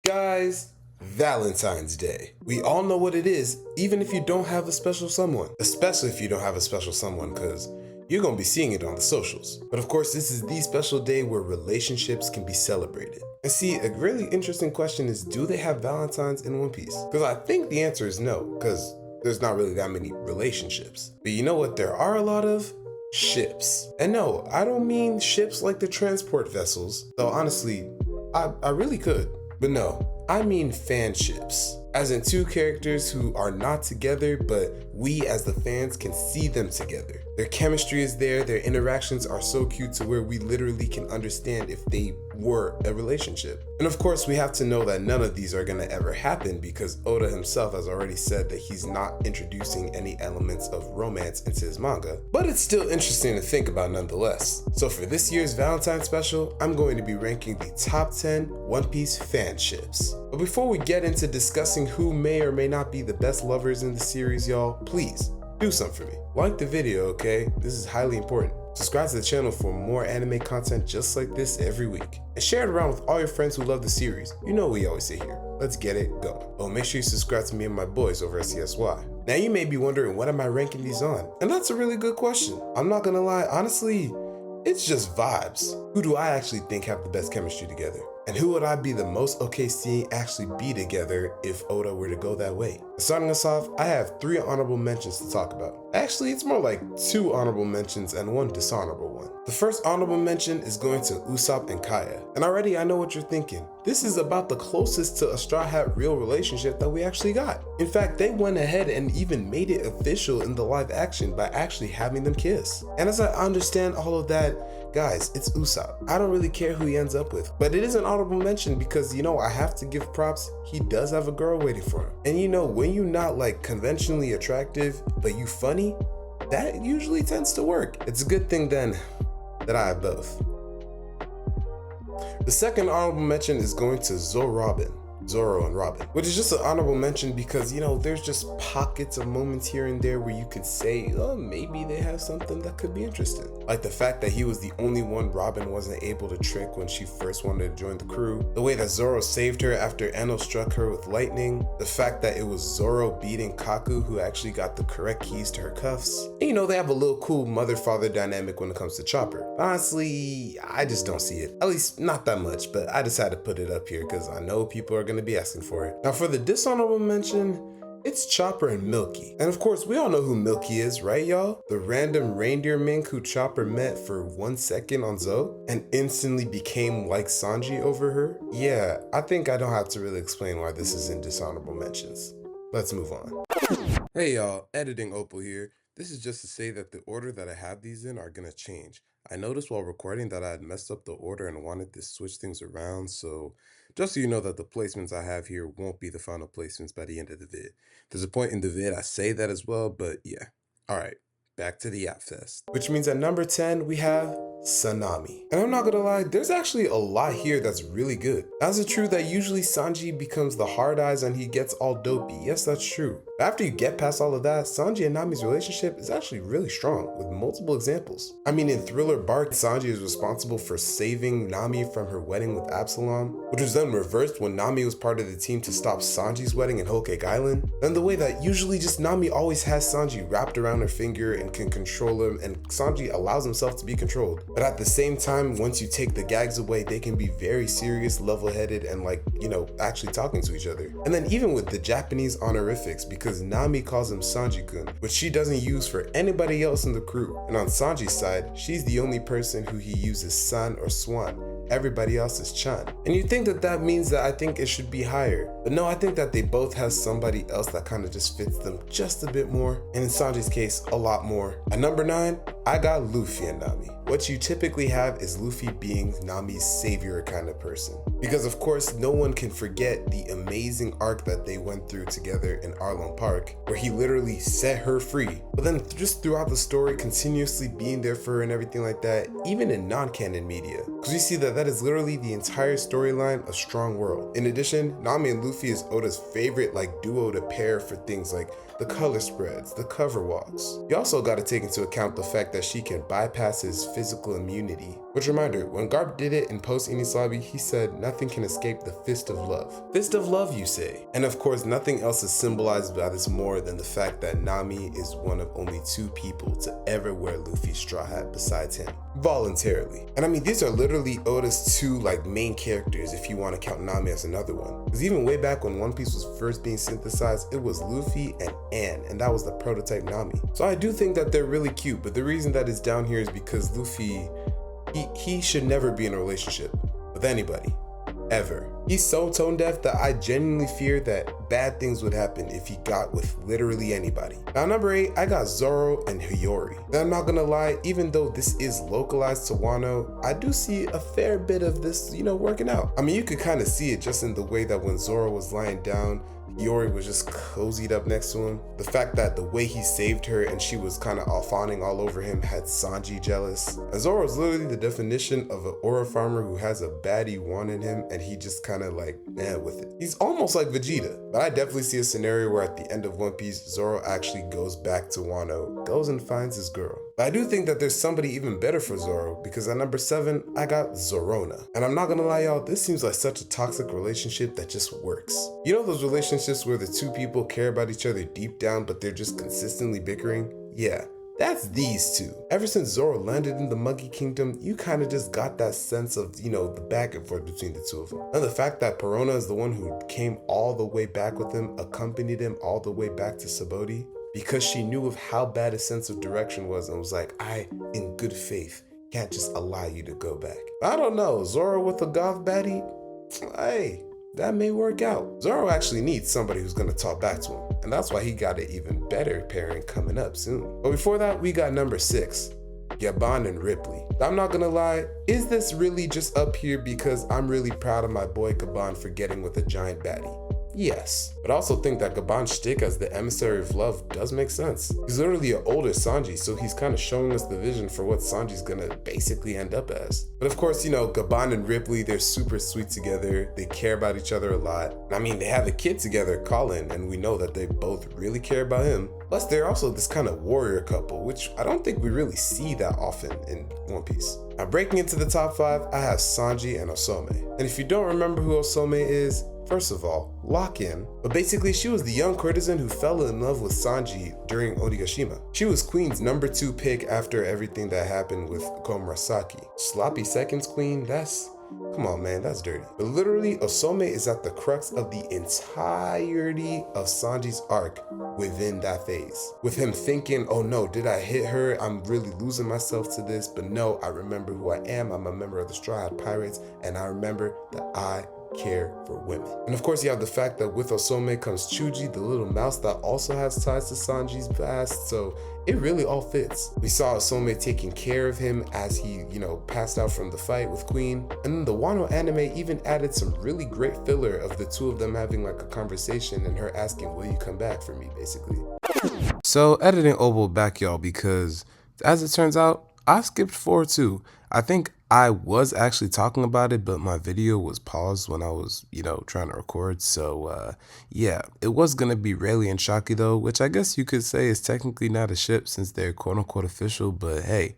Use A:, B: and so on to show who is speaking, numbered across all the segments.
A: Guys, Valentine's Day. We all know what it is, even if you don't have a special someone. Especially if you don't have a special someone, because you're gonna be seeing it on the socials. But of course, this is the special day where relationships can be celebrated. And see, a really interesting question is, do they have Valentines in One Piece? Because I think the answer is no, because there's not really that many relationships. But you know what there are a lot of? Ships. And no, I don't mean ships like the transport vessels, though honestly, I really could. But no, I mean fanships. As in two characters who are not together, but we as the fans can see them together. Their chemistry is there, their interactions are so cute to where we literally can understand if they were a relationship. And of course, we have to know that none of these are gonna ever happen because Oda himself has already said that he's not introducing any elements of romance into his manga. But it's still interesting to think about nonetheless. So for this year's Valentine's special, I'm going to be ranking the top 10 One Piece fanships. But before we get into discussing who may or may not be the best lovers in the series, y'all, please do something for me. Like the video, okay? This is highly important. Subscribe to the channel for more anime content just like this every week. And share it around with all your friends who love the series. You know what we always say here. Let's get it going. Oh, make sure you subscribe to me and my boys over at CSY. Now you may be wondering, what am I ranking these on? And that's a really good question. I'm not gonna lie, honestly, it's just vibes. Who do I actually think have the best chemistry together? And who would I be the most okay seeing actually be together if Oda were to go that way? Starting us off, I have 3 honorable mentions to talk about. Actually, it's more like 2 honorable mentions and 1 dishonorable one. The first honorable mention is going to Usopp and Kaya. And already I know what you're thinking. This is about the closest to a Straw Hat real relationship that we actually got. In fact, they went ahead and even made it official in the live action by actually having them kiss. And as I understand all of that, guys, it's Usopp. I don't really care who he ends up with, but it is an honorable mention because, you know, I have to give props. He does have a girl waiting for him. And you know, when you're not like conventionally attractive, but you funny, that usually tends to work. It's a good thing then that I have both. The second honorable mention is going to Zoro and Robin, which is just an honorable mention because, you know, there's just pockets of moments here and there where you could say, oh, maybe they have something that could be interesting. Like the fact that he was the only one Robin wasn't able to trick when she first wanted to join the crew, the way that Zoro saved her after Eno struck her with lightning, the fact that it was Zoro beating Kaku who actually got the correct keys to her cuffs. And you know, they have a little cool mother-father dynamic when it comes to Chopper. Honestly, I just don't see it. At least not that much, but I just had to put it up here because I know people are gonna be asking for it. Now for the dishonorable mention, it's Chopper and Milky. And of course, we all know who Milky is, right y'all? The random reindeer mink who Chopper met for 1 second on Zoe and instantly became like Sanji over her. Yeah, I think I don't have to really explain why this is in dishonorable mentions. Let's move on. Hey y'all, editing Opal here. This is just to say that the order that I have these in are gonna change. I noticed while recording that I had messed up the order and wanted to switch things around, so just so you know that the placements I have here won't be the final placements by the end of the vid. There's a point in the vid I say that as well, but yeah. Alright, back to the Outfest. Which means at number 10 we have Sanami. And I'm not gonna lie, there's actually a lot here that's really good. Now, is it true that usually Sanji becomes the hard eyes and he gets all dopey? Yes, that's true. But after you get past all of that, Sanji and Nami's relationship is actually really strong with multiple examples. I mean, in Thriller Bark, Sanji is responsible for saving Nami from her wedding with Absalom, which was then reversed when Nami was part of the team to stop Sanji's wedding in Whole Cake Island. And the way that usually just Nami always has Sanji wrapped around her finger and can control him, and Sanji allows himself to be controlled. But at the same time, once you take the gags away, they can be very serious, level-headed, and like, you know, actually talking to each other. And then even with the Japanese honorifics, because Nami calls him Sanji-kun, which she doesn't use for anybody else in the crew. And on Sanji's side, she's the only person who he uses san or swan. Everybody else is chan. And you think that that means that I think it should be higher. But no, I think that they both have somebody else that kind of just fits them just a bit more. And in Sanji's case, a lot more. At number 9, I got Luffy and Nami. What you typically have is Luffy being Nami's savior kind of person. Because of course, no one can forget the amazing arc that they went through together in Arlong Park, where he literally set her free. But then just throughout the story, continuously being there for her and everything like that, even in non-canon media. Because we see that that is literally the entire storyline of Strong World. In addition, Nami and Luffy is Oda's favorite like duo to pair for things like the color spreads, the cover walks. You also got to take into account the fact that she can bypass his physical immunity. Which reminder, when Garp did it in post Enies he said nothing can escape the fist of love. Fist of love, you say? And of course, nothing else is symbolized by this more than the fact that Nami is one of only 2 people to ever wear Luffy's straw hat besides him, voluntarily. And I mean, these are literally Oda's 2 main characters if you want to count Nami as another one. Because even way back when One Piece was first being synthesized, it was Luffy and Anne, and that was the prototype Nami. So I do think that they're really cute, but the reason that it's down here is because Luffy, he should never be in a relationship with anybody, ever. He's so tone deaf that I genuinely fear that bad things would happen if he got with literally anybody. Now number 8, I got Zoro and Hiyori. Now I'm not gonna lie, even though this is localized to Wano, I do see a fair bit of this, working out. I mean, you could kind of see it just in the way that when Zoro was lying down, Hiyori was just cozied up next to him. The fact that the way he saved her and she was kind of fawning all over him had Sanji jealous. And Zoro is literally the definition of an aura farmer who has a baddie wanting him and he just kind of with it. He's almost like Vegeta, but I definitely see a scenario where at the end of One Piece, Zoro actually goes back to Wano, goes and finds his girl. But I do think that there's somebody even better for Zoro, because at number 7, I got Zorona. And I'm not gonna lie y'all, this seems like such a toxic relationship that just works. You know those relationships where the 2 people care about each other deep down, but they're just consistently bickering? Yeah. That's these 2. Ever since Zoro landed in the Monkey Kingdom, you kind of just got that sense of, the back and forth between the 2 of them. And the fact that Perona is the one who came all the way back with him, accompanied him all the way back to Sabaody, because she knew of how bad his sense of direction was and was like, I, in good faith, can't just allow you to go back. I don't know, Zoro with a goth baddie? Hey, that may work out. Zoro actually needs somebody who's gonna talk back to him, and that's why he got an even better pairing coming up soon. But before that, we got number 6, Gabon and Ripley. I'm not gonna lie, is this really just up here because I'm really proud of my boy Gabon for getting with a giant baddie? Yes, but I also think that Gabon's shtick as the emissary of love does make sense. He's literally an older Sanji, so he's kind of showing us the vision for what Sanji's gonna basically end up as. But of course, Gabon and Ripley, they're super sweet together, they care about each other a lot. I mean, they have a kid together, Colin, and we know that they both really care about him. Plus, they're also this kind of warrior couple, which I don't think we really see that often in One Piece. Now, breaking into the top 5, I have Sanji and Osome. And if you don't remember who Osome is, first of all, lock in. But basically, she was the young courtesan who fell in love with Sanji during Onigashima. She was Queen's number 2 pick after everything that happened with Komurasaki. Sloppy seconds queen, come on man, that's dirty. But literally, Osome is at the crux of the entirety of Sanji's arc within that phase. With him thinking, oh no, did I hit her? I'm really losing myself to this. But no, I remember who I am. I'm a member of the Straw Hat Pirates, and I remember that I care for women. And of course, you have the fact that with Osome comes Chuji, the little mouse that also has ties to Sanji's past, so it really all fits. We saw Osome taking care of him as he, passed out from the fight with Queen. And then the Wano anime even added some really great filler of the 2 of them having a conversation and her asking, will you come back for me, basically. So editing Obo back, y'all, because as it turns out, I skipped 4 too. I think I was actually talking about it, but my video was paused when I was, trying to record. So, yeah, it was going to be Rayleigh and Shaki though, which I guess you could say is technically not a ship since they're quote unquote official, but hey,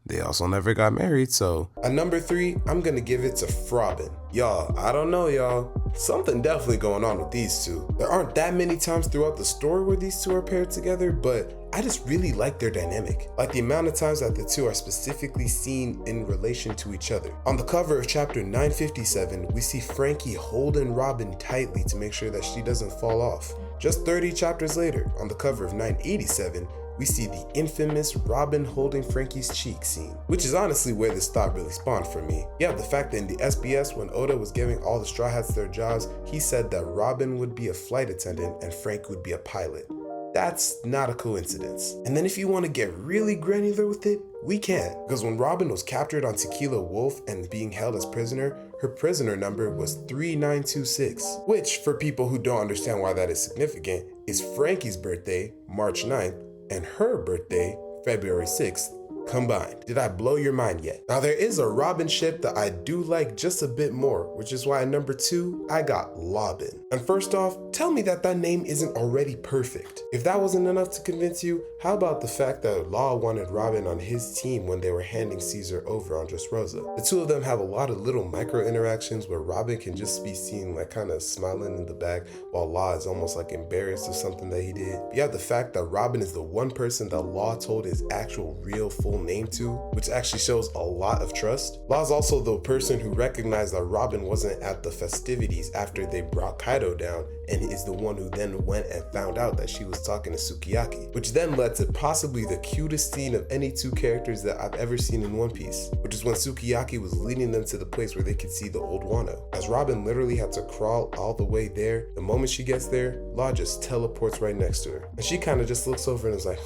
A: they also never got married, so. At number 3, I'm gonna give it to Frobin. Y'all, I don't know y'all. Something definitely going on with these 2. There aren't that many times throughout the story where these 2 are paired together, but I just really like their dynamic. Like the amount of times that the 2 are specifically seen in relation to each other. On the cover of chapter 957, we see Frankie holding Robin tightly to make sure that she doesn't fall off. Just 30 chapters later, on the cover of 987, we see the infamous Robin holding Frankie's cheek scene, which is honestly where this thought really spawned for me. Yeah, the fact that in the SBS, when Oda was giving all the Straw Hats their jobs, he said that Robin would be a flight attendant and Frank would be a pilot. That's not a coincidence. And then if you want to get really granular with it, we can. Because when Robin was captured on Tequila Wolf and being held as prisoner, her prisoner number was 3926, which, for people who don't understand why that is significant, is Frankie's birthday, March 9th, and her birthday, February 6th, combined. Did I blow your mind yet? Now there is a Robin ship that I do like just a bit more, which is why at number 2, I got Lobin. And first off, tell me that name isn't already perfect. If that wasn't enough to convince you, how about the fact that Law wanted Robin on his team when they were handing Caesar over on Dressrosa? The two of them have a lot of little micro interactions where Robin can just be seen like kind of smiling in the back while Law is almost like embarrassed of something that he did. You have the fact that Robin is the one person that Law told his actual real full name to, which actually shows a lot of trust. Law's also the person who recognized that Robin wasn't at the festivities after they brought Kaido down, and is the one who then went and found out that she was talking to Sukiyaki, which then led to possibly the cutest scene of any two characters that I've ever seen in One Piece, which is when Sukiyaki was leading them to the place where they could see the old Wano. As Robin literally had to crawl all the way there, the moment she gets there, Law just teleports right next to her. And she kind of just looks over and is like,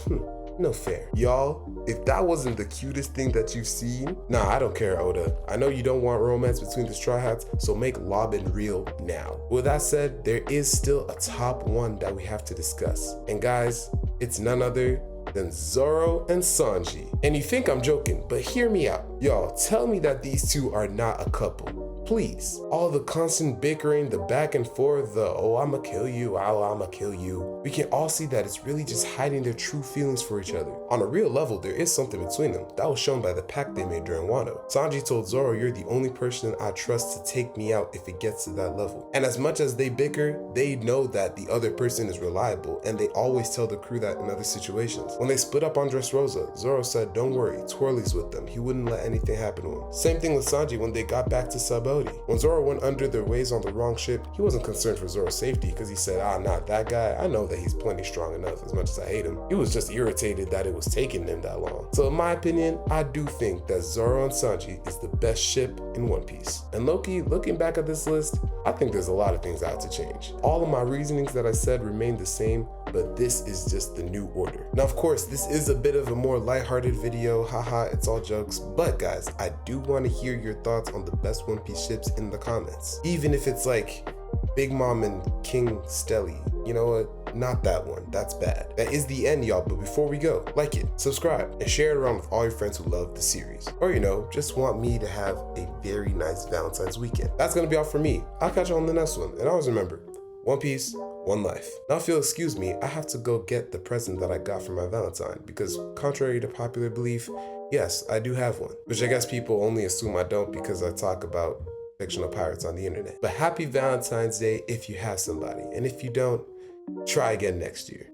A: no fair. Y'all, if that wasn't the cutest thing that you've seen, nah, I don't care, Oda. I know you don't want romance between the Straw Hats, so make Lobin real now. With that said, there is still a top 1 that we have to discuss. And guys, it's none other than Zoro and Sanji. And you think I'm joking, but hear me out. Y'all, tell me that these two are not a couple. Please. All the constant bickering, the back and forth, the oh I'ma kill you, oh I'ma kill you. We can all see that it's really just hiding their true feelings for each other. On a real level, there is something between them. That was shown by the pact they made during Wano. Sanji told Zoro, you're the only person I trust to take me out if it gets to that level. And as much as they bicker, they know that the other person is reliable, and they always tell the crew that in other situations. When they split up on Dressrosa, Zoro said, don't worry, Twirly's with them. He wouldn't let anything happen to him. Same thing with Sanji when they got back to Sabaody. When Zoro went under their ways on the wrong ship, he wasn't concerned for Zoro's safety because he said, not that guy. I know that he's plenty strong enough as much as I hate him. He was just irritated that it was taking them that long. So in my opinion, I do think that Zoro and Sanji is the best ship in One Piece. And Loki, looking back at this list, I think there's a lot of things I have to change. All of my reasonings that I said remain the same, but this is just the new order. Now, of course, this is a bit of a more lighthearted video, haha, it's all jokes, but guys, I do want to hear your thoughts on the best One Piece ships in the comments. Even if it's like Big Mom and King Stelly, you know what? Not that one, that's bad. That is the end, y'all, but before we go, like it, subscribe, and share it around with all your friends who love the series. Or, just want me to have a very nice Valentine's weekend. That's gonna be all for me. I'll catch you on the next one, and always remember, One Piece, one life. Now if you'll excuse me, I have to go get the present that I got for my Valentine, because contrary to popular belief, yes, I do have one. Which I guess people only assume I don't because I talk about fictional pirates on the internet. But happy Valentine's Day if you have somebody, and if you don't, try again next year.